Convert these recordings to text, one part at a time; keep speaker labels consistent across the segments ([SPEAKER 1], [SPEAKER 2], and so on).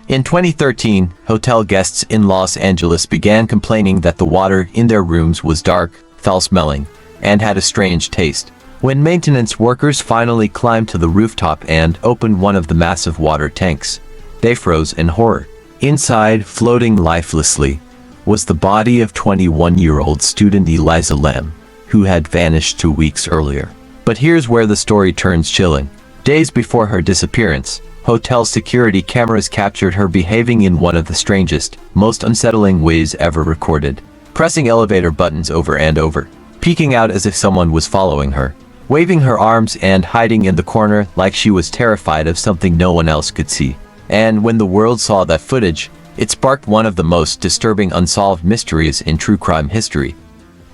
[SPEAKER 1] In 2013, hotel guests in Los Angeles began complaining that the water in their rooms was dark, foul-smelling, and had a strange taste. When maintenance workers finally climbed to the rooftop and opened one of the massive water tanks, they froze in horror. Inside, floating lifelessly, was the body of 21-year-old student Elisa Lam, who had vanished 2 weeks earlier. But here's where the story turns chilling. Days before her disappearance, hotel security cameras captured her behaving in one of the strangest, most unsettling ways ever recorded. Pressing elevator buttons over and over, peeking out as if someone was following her, waving her arms and hiding in the corner like she was terrified of something no one else could see. And when the world saw that footage, it sparked one of the most disturbing unsolved mysteries in true crime history.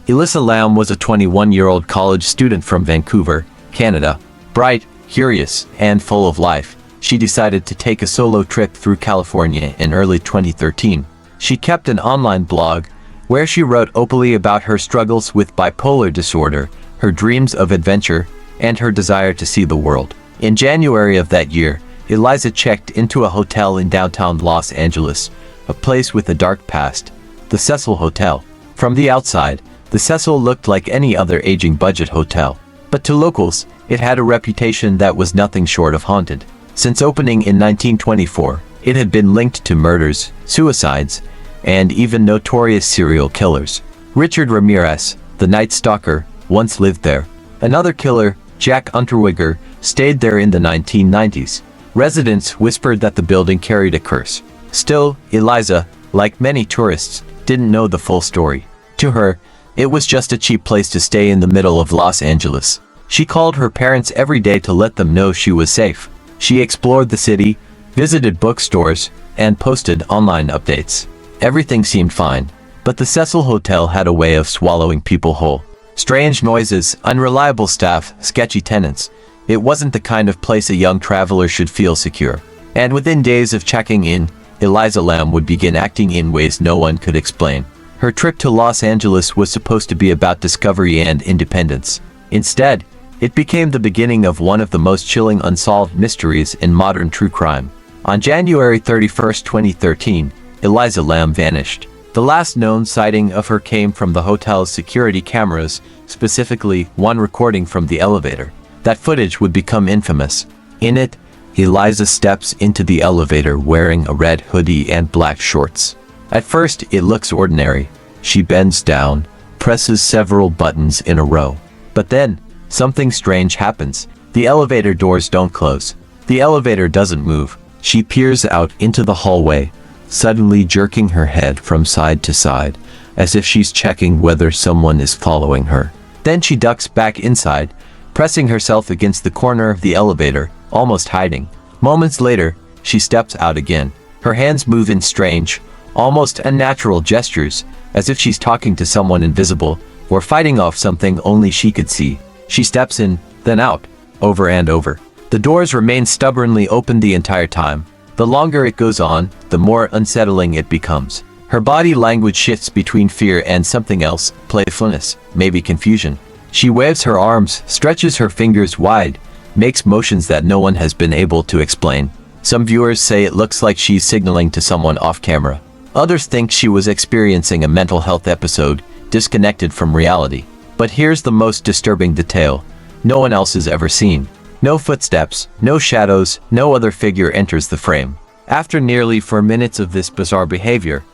[SPEAKER 1] Elisa Lam was a 21-year-old college student from Vancouver, Canada. Bright, curious, and full of life, she decided to take a solo trip through California in early 2013. She kept an online blog where she wrote openly about her struggles with bipolar disorder, her dreams of adventure, and her desire to see the world. In January of that year, Elisa checked into a hotel in downtown Los Angeles, a place with a dark past, the Cecil Hotel. From the outside, the Cecil looked like any other aging budget hotel. But to locals, it had a reputation that was nothing short of haunted. Since opening in 1924, it had been linked to murders, suicides, and even notorious serial killers. Richard Ramirez, the Night Stalker, once lived there. Another killer, Jack Unterweger, stayed there in the 1990s. Residents whispered that the building carried a curse. Still, Elisa, like many tourists, didn't know the full story. To her, it was just a cheap place to stay in the middle of Los Angeles. She called her parents every day to let them know she was safe. She explored the city, visited bookstores, and posted online updates. Everything seemed fine, but the Cecil Hotel had a way of swallowing people whole. Strange noises, unreliable staff, sketchy tenants. It wasn't the kind of place a young traveler should feel secure. And within days of checking in, Elisa Lam would begin acting in ways no one could explain. Her trip to Los Angeles was supposed to be about discovery and independence. Instead, it became the beginning of one of the most chilling unsolved mysteries in modern true crime. On January 31, 2013, Elisa Lam vanished. The last known sighting of her came from the hotel's security cameras, specifically one recording from the elevator. That footage would become infamous. In it, Elisa steps into the elevator wearing a red hoodie and black shorts. At first, it looks ordinary. She bends down, presses several buttons in a row. But then, something strange happens. The elevator doors don't close. The elevator doesn't move. She peers out into the hallway, suddenly jerking her head from side to side, as if she's checking whether someone is following her. Then she ducks back inside, pressing herself against the corner of the elevator, almost hiding. Moments later, she steps out again. Her hands move in strange, almost unnatural gestures, as if she's talking to someone invisible, or fighting off something only she could see. She steps in, then out, over and over. The doors remain stubbornly open the entire time. The longer it goes on, the more unsettling it becomes. Her body language shifts between fear and something else, playfulness, maybe confusion. She waves her arms, stretches her fingers wide, makes motions that no one has been able to explain. Some viewers say it looks like she's signaling to someone off camera. Others think she was experiencing a mental health episode, disconnected from reality. But here's the most disturbing detail. No one else is ever seen. No footsteps, no shadows, no other figure enters the frame. After nearly 4 minutes of this bizarre behavior,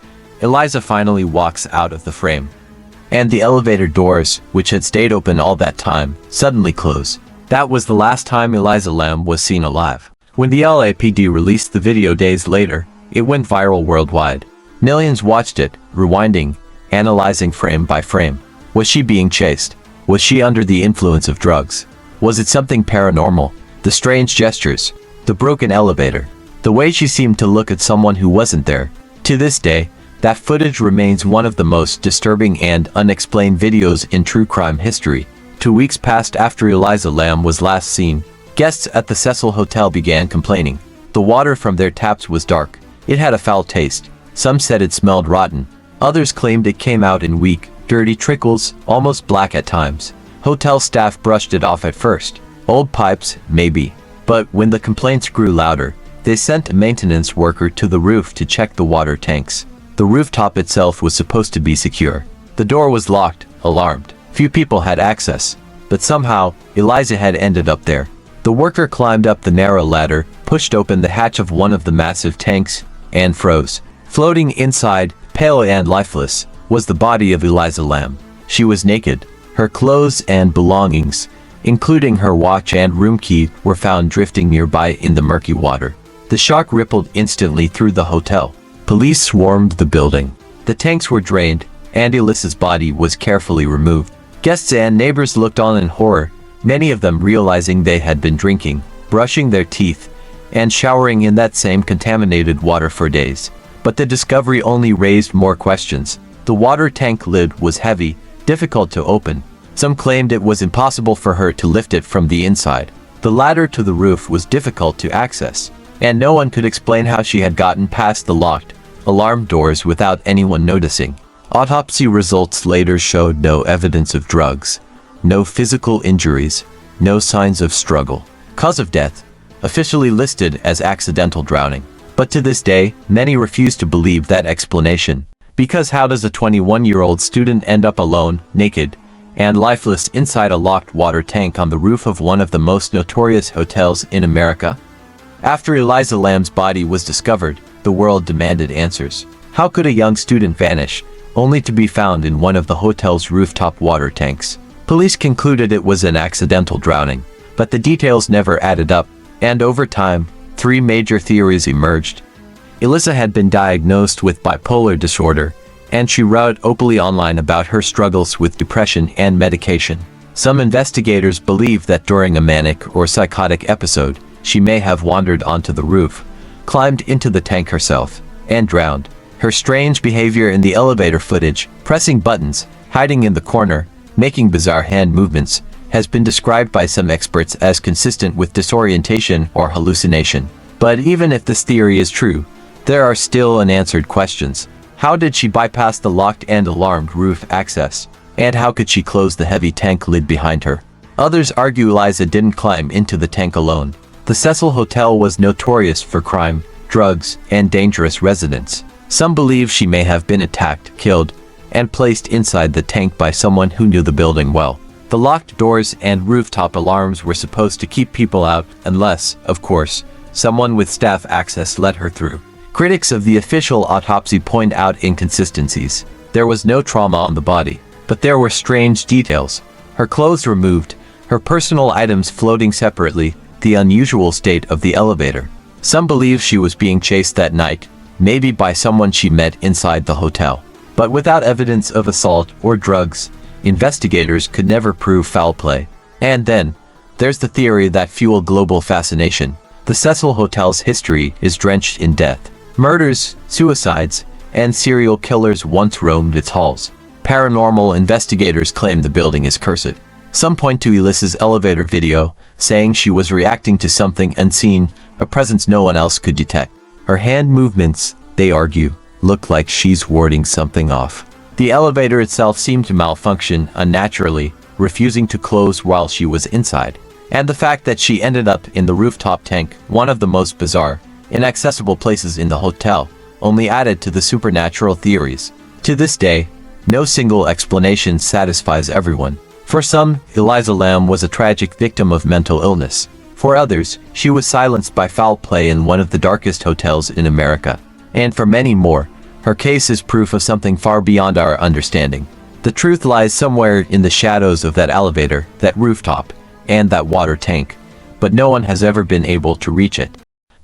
[SPEAKER 1] Elisa finally walks out of the frame. And the elevator doors, which had stayed open all that time, suddenly close. That was the last time Elisa Lam was seen alive. When the LAPD released the video days later, it went viral worldwide. Millions watched it, rewinding, analyzing frame by frame. Was she being chased? Was she under the influence of drugs? Was it something paranormal? The strange gestures, the broken elevator, the way she seemed to look at someone who wasn't there. To this day, that footage remains one of the most disturbing and unexplained videos in true crime history. 2 weeks passed after Elisa Lam was last seen. Guests at the Cecil Hotel began complaining. The water from their taps was dark. It had a foul taste. Some said it smelled rotten. Others claimed it came out in weak, dirty trickles, almost black at times. Hotel staff brushed it off at first. Old pipes, maybe. But when the complaints grew louder, They sent a maintenance worker to the roof to check the water tanks. The rooftop itself was supposed to be secure. The door was locked, alarmed. Few people had access. But somehow, Elisa had ended up there. The worker climbed up the narrow ladder, pushed open the hatch of one of the massive tanks, and froze. Floating inside, pale and lifeless, was the body of Elisa Lam. She was naked. Her clothes and belongings, including her watch and room key, were found drifting nearby in the murky water. The shock rippled instantly through the hotel. Police swarmed the building. The tanks were drained, and Elisa's body was carefully removed. Guests and neighbors looked on in horror, many of them realizing they had been drinking, brushing their teeth, and showering in that same contaminated water for days. But the discovery only raised more questions. The water tank lid was heavy, difficult to open. Some claimed it was impossible for her to lift it from the inside. The ladder to the roof was difficult to access, and no one could explain how she had gotten past the locked, alarm doors without anyone noticing. Autopsy results later showed no evidence of drugs, no physical injuries, no signs of struggle. Cause of death, officially listed as accidental drowning. But to this day, many refuse to believe that explanation. Because how does a 21-year-old student end up alone, naked, and lifeless inside a locked water tank on the roof of one of the most notorious hotels in America? After Elisa Lam's body was discovered, the world demanded answers. How could a young student vanish, only to be found in one of the hotel's rooftop water tanks? Police concluded it was an accidental drowning, but the details never added up, and over time, 3 major theories emerged. Elisa had been diagnosed with bipolar disorder, and she wrote openly online about her struggles with depression and medication. Some investigators believe that during a manic or psychotic episode, she may have wandered onto the roof, climbed into the tank herself, and drowned. Her strange behavior in the elevator footage, pressing buttons, hiding in the corner, making bizarre hand movements, has been described by some experts as consistent with disorientation or hallucination. But even if this theory is true, there are still unanswered questions. How did she bypass the locked and alarmed roof access? And how could she close the heavy tank lid behind her? Others argue Elisa didn't climb into the tank alone. The Cecil Hotel was notorious for crime, drugs, and dangerous residents. Some believe she may have been attacked, killed, and placed inside the tank by someone who knew the building well. The locked doors and rooftop alarms were supposed to keep people out unless, of course, someone with staff access let her through. Critics of the official autopsy point out inconsistencies. There was no trauma on the body, but there were strange details. Her clothes removed, her personal items floating separately, the unusual state of the elevator. Some believe she was being chased that night, maybe by someone she met inside the hotel. But without evidence of assault or drugs, investigators could never prove foul play. And then, there's the theory that fueled global fascination. The Cecil Hotel's history is drenched in death. Murders, suicides, and serial killers once roamed its halls. Paranormal investigators claim the building is cursed. Some point to Elisa's elevator video, saying she was reacting to something unseen, a presence no one else could detect. Her hand movements, they argue, look like she's warding something off. The elevator itself seemed to malfunction unnaturally, refusing to close while she was inside. And the fact that she ended up in the rooftop tank, one of the most bizarre, inaccessible places in the hotel, only added to the supernatural theories. To this day, no single explanation satisfies everyone. For some, Elisa Lam was a tragic victim of mental illness. For others, she was silenced by foul play in one of the darkest hotels in America. And for many more, her case is proof of something far beyond our understanding. The truth lies somewhere in the shadows of that elevator, that rooftop, and that water tank. But no one has ever been able to reach it.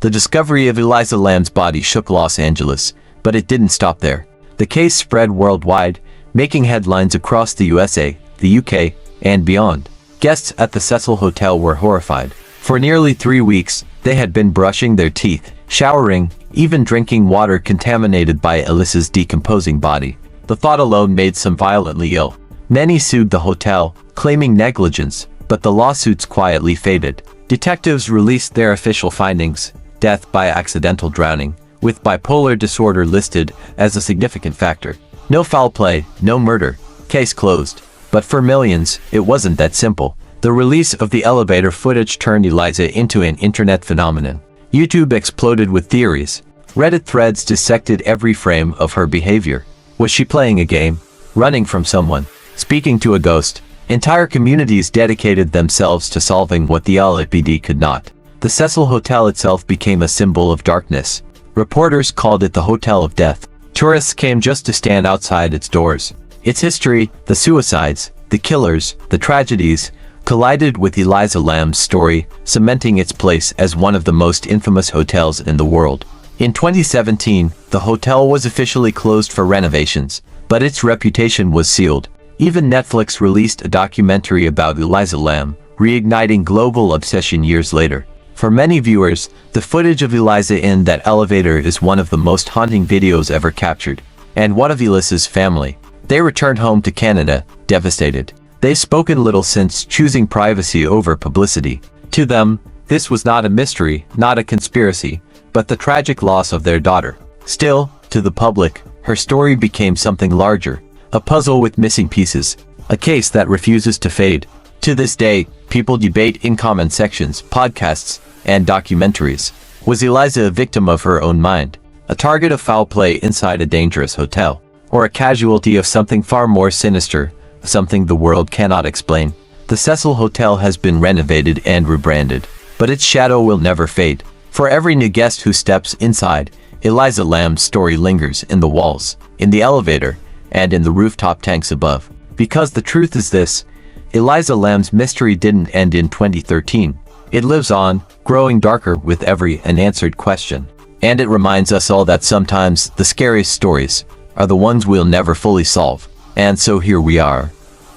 [SPEAKER 1] The discovery of Elisa Lam's body shook Los Angeles, but it didn't stop there. The case spread worldwide, making headlines across the USA, the UK, and beyond. Guests at the Cecil Hotel were horrified. For nearly 3 weeks, they had been brushing their teeth, showering, even drinking water contaminated by Elisa's decomposing body. The thought alone made some violently ill. Many sued the hotel, claiming negligence, but the lawsuits quietly faded. Detectives released their official findings: death by accidental drowning, with bipolar disorder listed as a significant factor. No foul play, no murder. Case closed. But for millions, it wasn't that simple. The release of the elevator footage turned Elisa into an internet phenomenon. YouTube exploded with theories. Reddit threads dissected every frame of her behavior. Was she playing a game? Running from someone? Speaking to a ghost? Entire communities dedicated themselves to solving what the LAPD could not. The Cecil Hotel itself became a symbol of darkness. Reporters called it the Hotel of Death. Tourists came just to stand outside its doors. Its history, the suicides, the killers, the tragedies, collided with Elisa Lam's story, cementing its place as one of the most infamous hotels in the world. In 2017, the hotel was officially closed for renovations, but its reputation was sealed. Even Netflix released a documentary about Elisa Lam, reigniting global obsession years later. For many viewers, the footage of Elisa in that elevator is one of the most haunting videos ever captured. And one of Elisa's family. They returned home to Canada, devastated. They've spoken little since, choosing privacy over publicity. To them, this was not a mystery, not a conspiracy, but the tragic loss of their daughter. Still, to the public, her story became something larger. A puzzle with missing pieces. A case that refuses to fade. To this day, people debate in comment sections, podcasts, and documentaries. Was Elisa a victim of her own mind? A target of foul play inside a dangerous hotel? Or a casualty of something far more sinister, something the world cannot explain? The Cecil Hotel has been renovated and rebranded, but its shadow will never fade. For every new guest who steps inside, Elisa Lam's story lingers in the walls, in the elevator, and in the rooftop tanks above. Because the truth is this, Elisa Lam's mystery didn't end in 2013. It lives on, growing darker with every unanswered question. And it reminds us all that sometimes the scariest stories are the ones we'll never fully solve. And so here we are,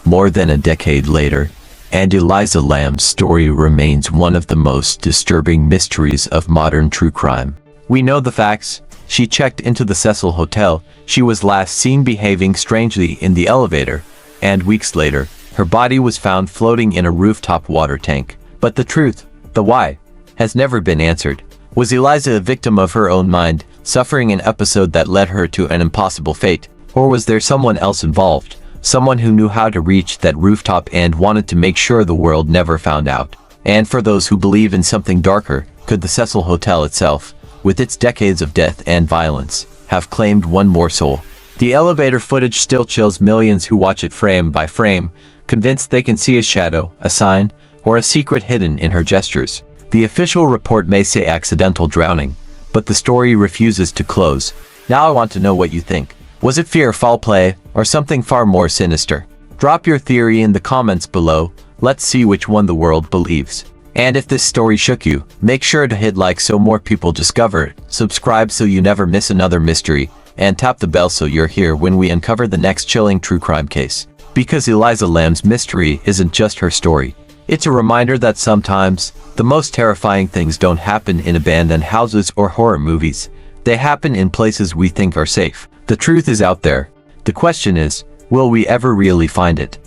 [SPEAKER 1] more than a decade later, and Elisa Lam's story remains one of the most disturbing mysteries of modern true crime. We know the facts. She checked into the Cecil Hotel, she was last seen behaving strangely in the elevator, and weeks later, her body was found floating in a rooftop water tank. But the truth, the why, has never been answered. Was Elisa a victim of her own mind, suffering an episode that led her to an impossible fate? Or was there someone else involved, someone who knew how to reach that rooftop and wanted to make sure the world never found out? And for those who believe in something darker, could the Cecil Hotel itself, with its decades of death and violence, have claimed one more soul? The elevator footage still chills millions who watch it frame by frame, convinced they can see a shadow, a sign, or a secret hidden in her gestures. The official report may say accidental drowning, but the story refuses to close. Now I want to know what you think. Was it fear, foul play, or something far more sinister? Drop your theory in the comments below. Let's see which one the world believes. And if this story shook you, make sure to hit like so more people discover it, subscribe so you never miss another mystery, and tap the bell so you're here when we uncover the next chilling true crime case. Because Elisa Lam's mystery isn't just her story. It's a reminder that sometimes, the most terrifying things don't happen in abandoned houses or horror movies. They happen in places we think are safe. The truth is out there. The question is, will we ever really find it?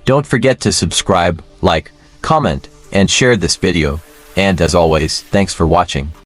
[SPEAKER 1] Don't forget to subscribe, like, comment, and share this video. And as always, thanks for watching.